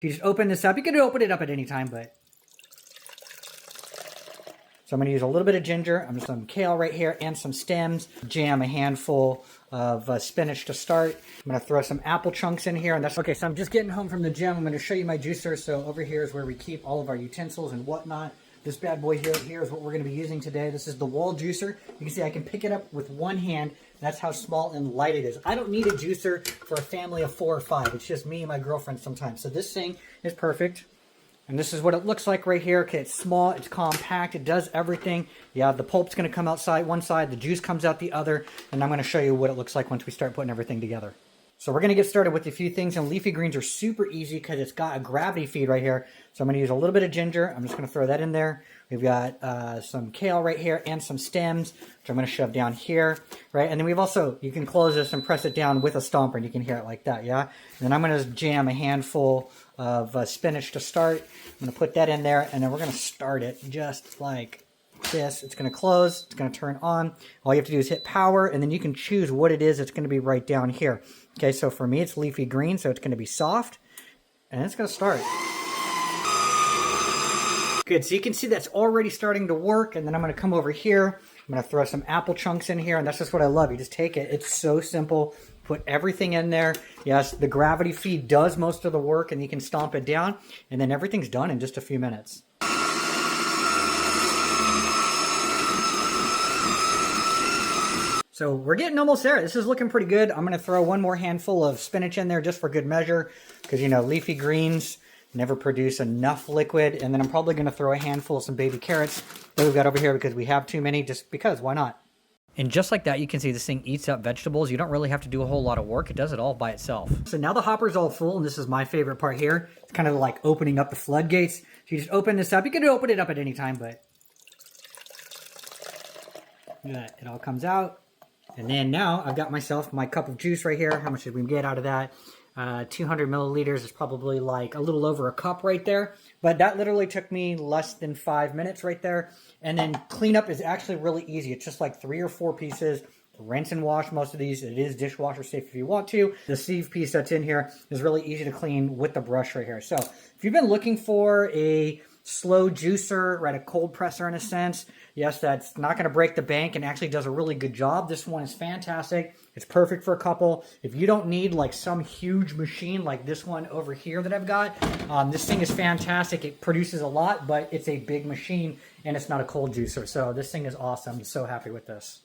You just open this up. You can open it up at any time, but... So I'm going to use a little bit of ginger. I'm just some kale right here and some stems. Jam a handful of spinach to start. I'm going to throw some apple chunks in here. And that's okay. So I'm just getting home from the gym. I'm going to show you my juicer. So over here is where we keep all of our utensils and whatnot. This bad boy here is what we're going to be using today. This is the wall juicer. You can see I can pick it up with one hand. That's how small and light it is. I don't need a juicer for a family of 4 or 5. It's just me and my girlfriend sometimes. So this thing is perfect. And this is what it looks like right here. Okay, it's small, it's compact, it does everything. Yeah, the pulp's going to come outside one side, the juice comes out the other, and I'm going to show you what it looks like once we start putting everything together. So we're going to get started with a few things, and leafy greens are super easy because it's got a gravity feed right here. So I'm going to use a little bit of ginger. I'm just going to throw that in there. We've got some kale right here and some stems, which I'm going to shove down here, right? And then we've also, you can close this and press it down with a stomper, and you can hear it like that, yeah? And then I'm going to jam a handful of spinach to start. I'm going to put that in there, and then we're going to start it just like this. It's going to close. It's going to turn on. All you have to do is hit power, and then you can choose what it is. It's going to be right down here. Okay, so for me, it's leafy green, so it's going to be soft, and it's going to start. Good, so you can see that's already starting to work, and then I'm going to come over here. I'm going to throw some apple chunks in here, and that's just what I love. You just take it. It's so simple. Put everything in there. Yes, the gravity feed does most of the work, and you can stomp it down, and then everything's done in just a few minutes. So we're getting almost there. This is looking pretty good. I'm going to throw one more handful of spinach in there just for good measure, because, you know, leafy greens never produce enough liquid. And then I'm probably going to throw a handful of some baby carrots that we've got over here because we have too many, just because, why not? And just like that, you can see this thing eats up vegetables. You don't really have to do a whole lot of work. It does it all by itself. So now the hopper's all full, and this is my favorite part here. It's kind of like opening up the floodgates. So you just open this up. You can open it up at any time, but look at that. It all comes out. And then now I've got myself my cup of juice right here. How much did we get out of that? 200 milliliters is probably like a little over a cup right there. But that literally took me less than 5 minutes right there. And then cleanup is actually really easy. It's just like 3 or 4 pieces. Rinse and wash most of these. It is dishwasher safe if you want to. The sieve piece that's in here is really easy to clean with the brush right here. So if you've been looking for a slow juicer, right, a cold presser in a sense, yes, that's not going to break the bank and actually does a really good job. This one is fantastic. It's perfect for a couple. If you don't need like some huge machine like this one over here that I've got, this thing is fantastic. It produces a lot, but it's a big machine and it's not a cold juicer. So this thing is awesome. I'm so happy with this.